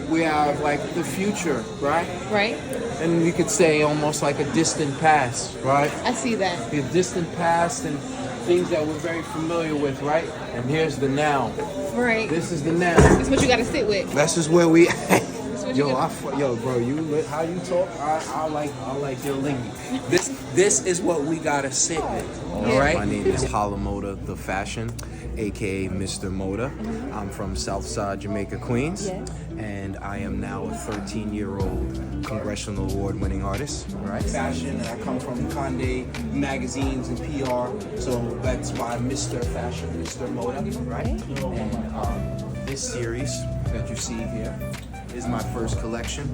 we have like the future, right? Right. And you could say almost like a distant past, right? I see that. The distant past and things that we're very familiar with, right? And here's the now. Right. This is the now. This is what you got to sit with. That's just where we. Yo, bro, how you talk? I like your lingo. This is what we gotta sit with. All right. My name is Moda, the fashion, aka Mr. Moda. I'm from Southside Jamaica, Queens, and I am now a 13-year-old congressional award-winning artist. Right. Fashion, and I come from Conde magazines and PR, so that's why Mr. Fashion, Mr. Moda, right? And this series that you see here is my first collection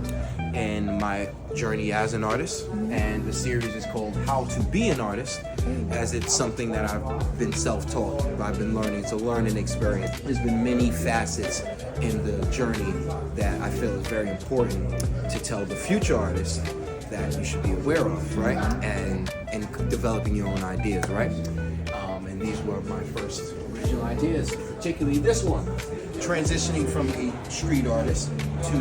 and my journey as an artist, and the series is called How to Be an Artist, as it's something that I've been self-taught. I've been learning. It's a learning experience. There's been many facets in the journey that I feel is very important to tell the future artists that you should be aware of, right? And in developing your own ideas, right? And these were my first original ideas, particularly this one. Transitioning from a street artist to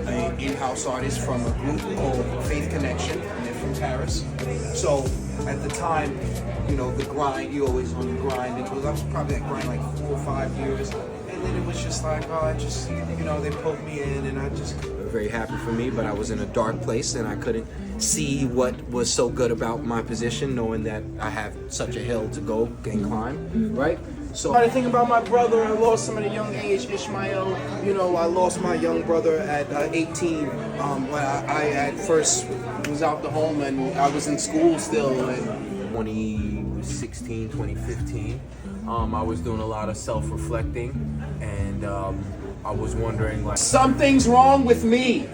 an in-house artist from a group called Faith Connection, and they're from Paris. So at the time, you know, the grind, you always on the grind. I was probably at grind like 4 or 5 years. And then it was just like, oh, I just, you know, they poked me in and I just, very happy for me, but I was in a dark place and I couldn't see what was so good about my position, knowing that I have such a hill to go and climb, right? So I think about my brother. I lost him at a young age, Ishmael. You know, I lost my young brother at 18. When I at first was out the home and I was in school still. In 2016, 2015, I was doing a lot of self-reflecting, and I was wondering, like, something's wrong with me.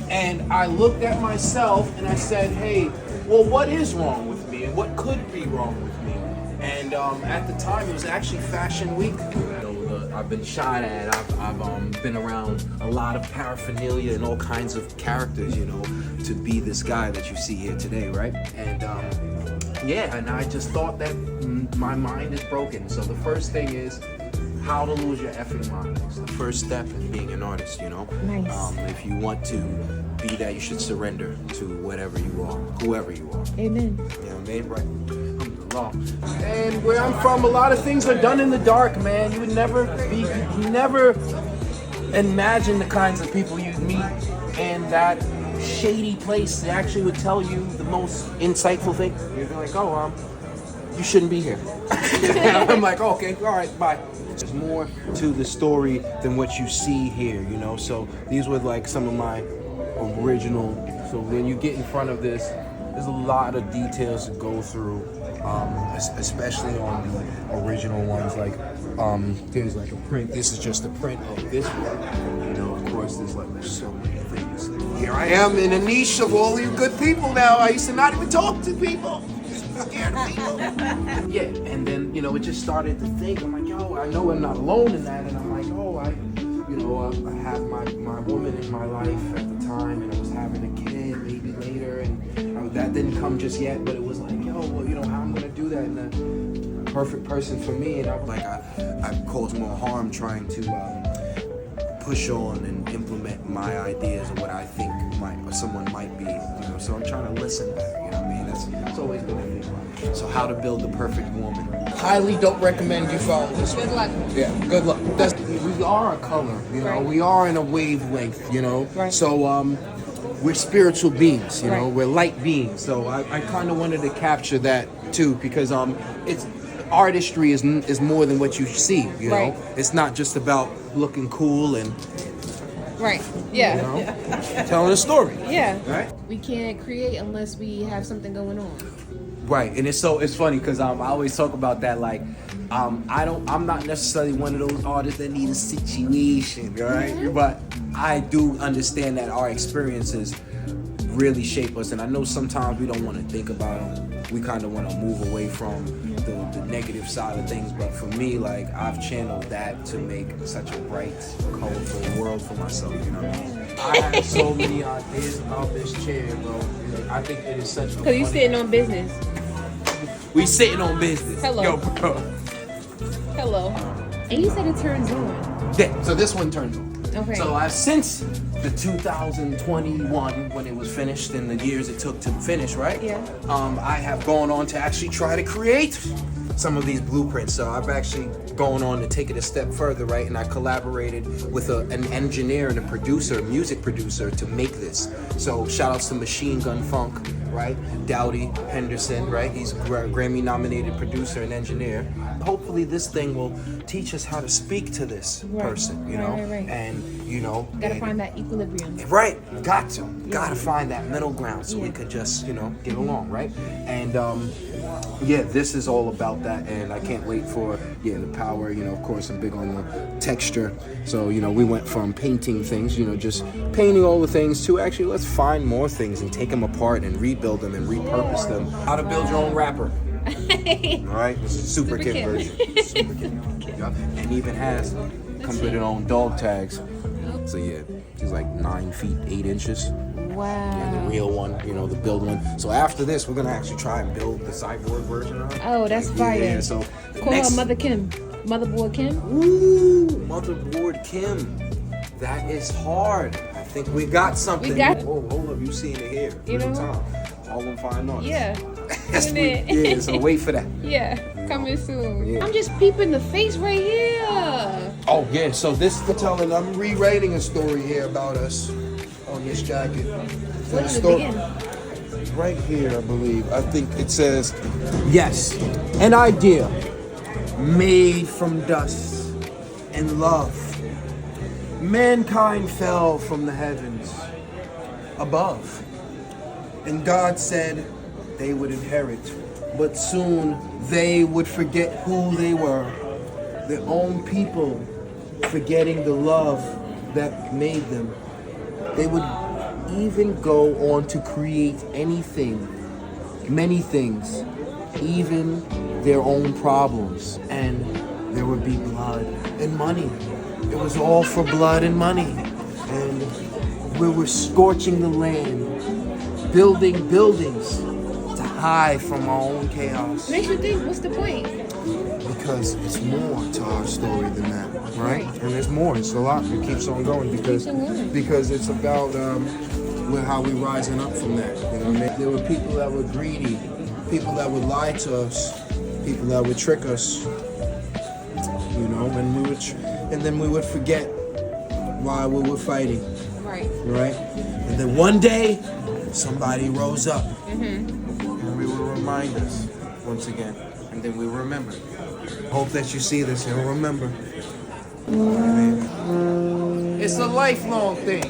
And I looked at myself and I said, hey, well, what is wrong with me and what could be wrong with me? And at the time, it was actually Fashion Week. You know, I've been shot at. I've been around a lot of paraphernalia and all kinds of characters, you know, to be this guy that you see here today, right? And yeah, and I just thought that my mind is broken. So the first thing is how to lose your effing mind. It's the first step in being an artist, you know? Nice. If you want to be that, you should surrender to whatever you are, whoever you are. Amen. You know what I mean? Right. And where I'm from, a lot of things are done in the dark, man. You would never imagine the kinds of people you'd meet in that shady place. They actually would tell you the most insightful thing. You'd be like, oh, you shouldn't be here. I'm like, okay, all right, bye. There's more to the story than what you see here, you know? So these were like some of my original. So when you get in front of this, there's a lot of details to go through, especially on the original ones. Like, there's like a print. This is just a print of this one. You know, of course, there's like so many things. Here I am in a niche of all you good people now. I used to not even talk to people. Scared of people. Yeah, and then, you know, it just started to think. I'm like, yo, I know I'm not alone in that. And I'm like, oh, I had my woman in my life at the time, and I was having a kid maybe later, and that didn't come just yet, but it was like, yo, well, you know, how I'm gonna do that, and the perfect person for me. And I was like, I caused more harm trying to push on and implement my ideas of what I think someone might be, you know. So I'm trying to listen better, you know what I mean? That's always been a thing. So how to build the perfect woman. Highly don't recommend you follow this one. Good luck. Yeah, good luck. We are a color, you know. Right. We are in a wavelength, you know. Right. So we're spiritual beings, you know. Right. We're light beings. So I kind of wanted to capture that too, because it's artistry is more than what you see, you know. Right. It's not just about looking cool and Right. Yeah. you know, telling a story. Yeah. Right. We can't create unless we have something going on. Right, and it's funny because I always talk about that, like I'm not necessarily one of those artists that need a situation, right? Mm-hmm. But I do understand that our experiences really shape us, and I know sometimes we don't want to think about them. We kind of want to move away from the negative side of things, but for me, like, I've channeled that to make such a bright, colorful world for myself, you know what I mean? I have so many ideas about this chair, bro. I think it is such a Because you sitting on business. We sitting on business. Hello. Yo, bro. Hello. And you said it turns on. Yeah, so this one turns on. Okay. So I've since the 2021, when it was finished and the years it took to finish, right? Yeah. I have gone on to actually try to create some of these blueprints. So I've actually gone on to take it a step further, right? And I collaborated with an engineer and a producer, music producer, to make this. So shout outs to Machine Gun Funk, right? Dowdy Henderson, right? He's a Grammy nominated producer and engineer. Hopefully this thing will teach us how to speak to this person, you know? Right. And, you know, Gotta find that equilibrium. right, gotta find that middle ground so we could just, you know, get along, right? And yeah, this is all about that, and I can't wait for the power. You know, of course, I'm big on the texture, so you know, we went from painting things, you know, just painting all the things, to actually let's find more things and take them apart and rebuild them and repurpose them. How to build your own wrapper. All right, this is Super Kid version. Super Kid. Yeah. And even has comes with its own dog tags. So yeah, she's like 9 feet 8 inches. Wow. Yeah, the real one, you know, the build one. So after this, we're gonna actually try and build the cyborg version of it. Oh, that's fire. Yeah, so Call her Mother Kim. Motherboard Kim? Ooh, Motherboard Kim. That is hard. I think we got something. We got. Oh, hold up, you seen it here. You know? Time. Harlem Fine Arts. Yeah. That's yeah, so wait for that. Yeah, coming soon. Yeah. I'm just peeping the face right here. Oh yeah, so this is I'm rewriting a story here about us on this jacket. Where does it begin? Right here, I believe. I think it says, yes, an idea made from dust and love. Mankind fell from the heavens above, and God said they would inherit, but soon they would forget who they were, their own people, forgetting the love that made them. They would even go on to create anything, many things, even their own problems, and there would be blood and money. It was all for blood and money, and we were scorching the land, building buildings to hide from our own chaos. Makes you think, what's the point? Because it's more to our story than that, right? And there's more. It's a lot. It keeps on going because it's about how we rising up from that. You know what I mean? There were people that were greedy, people that would lie to us, people that would trick us. You know, and then we would forget why we were fighting. Right. Right? And then one day, somebody rose up, and we will remind us once again, and then we remember. Hope that you see this and remember. It's a lifelong thing.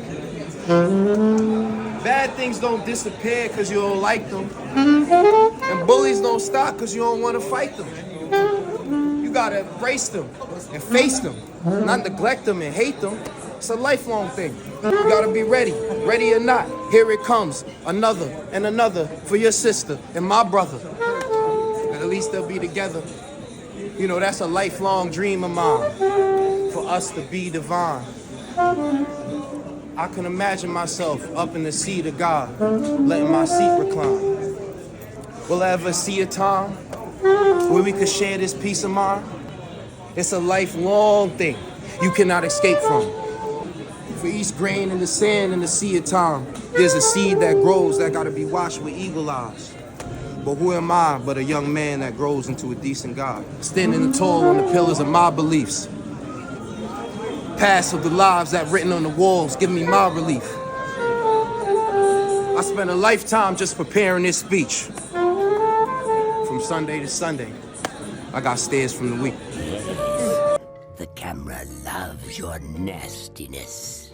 Bad things don't disappear because you don't like them. And bullies don't stop because you don't want to fight them. You gotta embrace them and face them, not neglect them and hate them. It's a lifelong thing. You gotta be ready or not. Here it comes, another and another for your sister and my brother. And at least they'll be together. You know, that's a lifelong dream of mine, for us to be divine. I can imagine myself up in the seat of God, letting my seat recline. Will I ever see a time where we could share this peace of mind? It's a lifelong thing you cannot escape from. For each grain in the sand in the sea of time, there's a seed that grows that gotta be watched with eagle eyes. But who am I but a young man that grows into a decent God? Standing tall on the pillars of my beliefs. Past of the lives that written on the walls give me my relief. I spent a lifetime just preparing this speech. From Sunday to Sunday, I got stares from the week. The camera loves your nastiness.